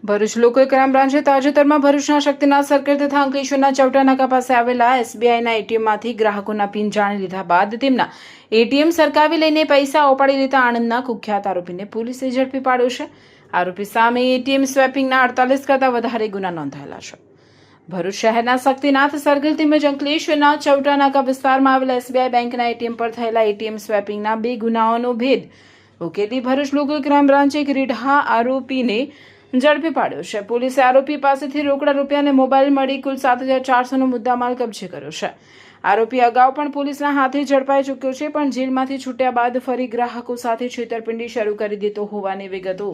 Bharuch local crime બ્રાન્ચે તાજેતરમાં ભરૂચના Shaktinath circle તથા અંકલેશ્વરના ચૌટા નાકા પાસે આવેલા એસબીઆઈના એટીએમમાંથી ગ્રાહકોના પિન જાણી લીધા બાદ તેમના એટીએમ સરકાવી લઈને પૈસા ઉપાડી લેતા આણંદના કુખ્યાત આરોપીને પોલીસે ઝડપી પાડ્યો છે. આરોપી સામે એટીએમ સ્વેપિંગના 48 કરતાં વધારે ગુના નોંધાયેલા છે. ભરૂચ શહેરના શક્તિનાથ સર્કલ તેમજ અંકલેશ્વરના ચૌટા નાકા વિસ્તારમાં આવેલા એસબીઆઈ બેંકના એટીએમ પર થયેલા એટીએમ સ્વેપિંગના 2 ગુનાઓનો ભેદ ઉકેલી ભરૂચ લોકલ ક્રાઇમ બ્રાન્ચે એક રીઢા આરોપીને ઝડપી પાડ્યો છે. પોલીસે આરોપી પાસેથી રોકડા રૂપિયા અને મોબાઈલ મળી કુલ 7,400નો મુદ્દામાલ કબજે કર્યો છે. આરોપી અગાઉ પણ પોલીસના હાથે ઝડપાઈ ચૂક્યો છે, પણ જેલમાંથી છૂટ્યા બાદ ફરી ગ્રાહકો સાથે છેતરપિંડી શરૂ કરી દેતો હોવાની વિગતો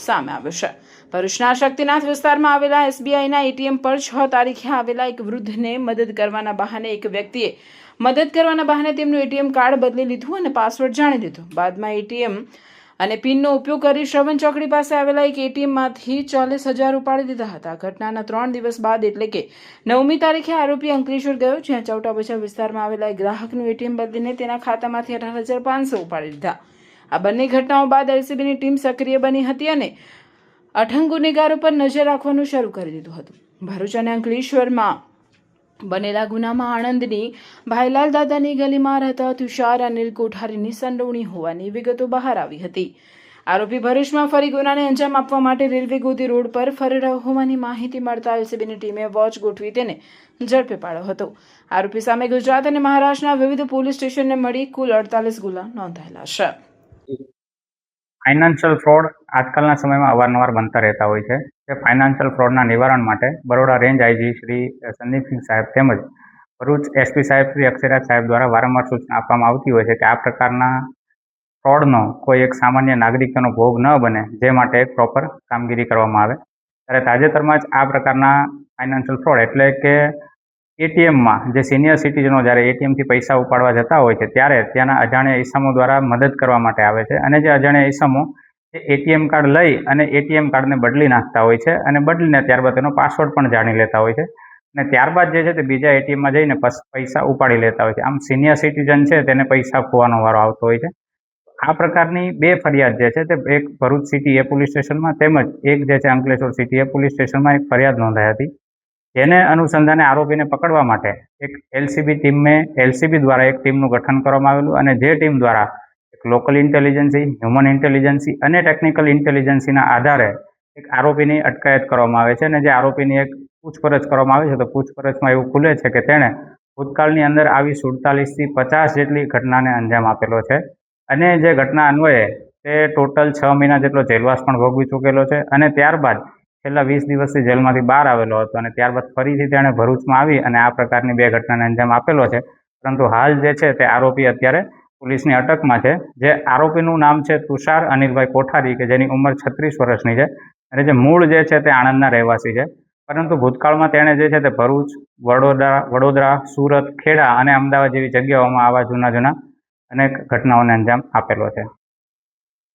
સામે આવે છે. ભરૂચના શક્તિનાથ વિસ્તારમાં આવેલા એસબીઆઈના એટીએમ પર 6 તારીખે આવેલા એક વૃદ્ધને મદદ કરવાના બહાને એક વ્યક્તિએ તેમનું એટીએમ કાર્ડ બદલી લીધું અને પાસવર્ડ જાણી લીધો. બાદમાં એટીએમ અને પિનનો ઉપયોગ કરી શ્રવણ ચોકડી પાસે આવેલા એક એટીએમમાંથી 40,000 ઉપાડી લીધા હતા. ઘટનાના 3 દિવસ બાદ એટલે કે 9મી તારીખે આરોપી અંકલેશ્વર ગયો, જ્યાં ચૌટા બજાર વિસ્તારમાં આવેલા એક ગ્રાહકનું એટીએમ બદલીને તેના ખાતામાંથી 18,500 ઉપાડી લીધા. આ બંને ઘટનાઓ બાદ એલસીબીની ટીમ સક્રિય બની હતી અને અઠંગ ગુનેગારો પર નજર રાખવાનું શરૂ કરી દીધું હતું. ભરૂચ અને અંકલેશ્વરમાં બનેલા ગુનામાં આણંદની ભાઈલાલ દાદાની ગલીમાં રહેતા તુષાર અનિલ કોઠારીની સંડોવણી હોવાની વિગતો બહાર આવી હતી. આરોપી ભરૂચમાં ફરી ગુનાને અંજામ આપવા માટે રેલવે ગોદી રોડ પર ફરી રહ્યો હોવાની માહિતી મળતા એલસીબીની ટીમે વોચ ગોઠવી તેને ઝડપી પાડ્યો હતો. આરોપી સામે ગુજરાત અને મહારાષ્ટ્રના વિવિધ પોલીસ સ્ટેશનને મળી કુલ 48 ગુના નોંધાયેલા છે. ફાઇનાન્શિયલ ફ્રોડ આજકાલના સમયમાં અવારનવાર બનતા રહેતા હોય છે. તે ફાઇનાન્શિયલ ફ્રોડના નિવારણ માટે બરોડા રેન્જ આઈજી શ્રી સંદીપસિંહ સાહેબ તેમજ ભરૂચ એસપી સાહેબ શ્રી અક્ષયરાજ સાહેબ દ્વારા વારંવાર સૂચના આપવામાં આવતી હોય છે કે આ પ્રકારના ફ્રોડનો કોઈ એક સામાન્ય નાગરિકનો ભોગ ન બને, જે માટે એક પ્રોપર કામગીરી કરવામાં આવે. ત્યારે તાજેતરમાં જ આ પ્રકારના ફાઇનાન્શિયલ ફ્રોડ એટલે કે એટીએમમાં જે સિનિયર સિટીઝનો જ્યારે એટીએમથી પૈસા ઉપાડવા જતા હોય છે ત્યારે ત્યાંના અજાણ્યા ઈસમો દ્વારા મદદ કરવા માટે આવે છે અને જે અજાણ્યા ઈસમો એ એટીએમ કાર્ડ લઈ અને એટીએમ કાર્ડને બદલી નાખતા હોય છે અને બદલીને ત્યારબાદ તેનો પાસવર્ડ પણ જાણી લેતા હોય છે અને ત્યારબાદ જે છે તે બીજા એટીએમમાં જઈને પૈસા ઉપાડી લેતા હોય છે. આમ સિનિયર સિટીઝન છે તેને પૈસા ખોવાનો વારો આવતો હોય છે. આ પ્રકારની 2 ફરિયાદ જે છે તે એક ભરૂચ સિટી એ પોલીસ સ્ટેશનમાં તેમજ એક જે છે અંકલેશ્વર સિટી એ પોલીસ સ્ટેશનમાં એક ફરિયાદ નોંધાઈ હતી. જેને અનુસંધાને આરોપીને પકડવા માટે એક એલસીબી દ્વારા એક ટીમનું ગઠન કરવામાં આવેલું અને જે ટીમ દ્વારા એક લોકલ ઇન્ટેલિજન્સી, હ્યુમન ઇન્ટેલિજન્સી અને ટેકનિકલ ઇન્ટેલિજન્સીના આધારે એક આરોપીની અટકાયત કરવામાં આવે છે અને જે આરોપીની એક પૂછપરછ કરવામાં આવે છે તો પૂછપરછમાં એવું ખુલે છે કે તેણે ભૂતકાળની અંદર આવી 47 થી 50 જેટલી ઘટનાને અંજામ આપેલો છે અને જે ઘટના અન્વયે તે ટોટલ 6 મહિના જેટલો જેલવાસ પણ ભોગવી ચૂકેલો છે અને ત્યારબાદ છેલ્લા 20 દિવસથી જેલમાંથી બહાર આવેલો હતો અને ત્યારબાદ ફરીથી તેણે ભરૂચમાં આવી અને આ પ્રકારની 2 ઘટનાને અંજામ આપેલો છે. પરંતુ હાલ જે છે તે આરોપી અત્યારે પોલીસની અટકમાં છે. જે આરોપીનું નામ છે તુષાર અનિલભાઈ કોઠારી, કે જેની ઉંમર 36 વર્ષની છે અને જે મૂળ જે છે તે આણંદના રહેવાસી છે. પરંતુ ભૂતકાળમાં તેણે જે છે તે ભરૂચ, વડોદરા, સુરત, ખેડા અને અમદાવાદ જેવી જગ્યાઓમાં આવા જૂના અનેક ઘટનાઓને અંજામ આપેલો છે.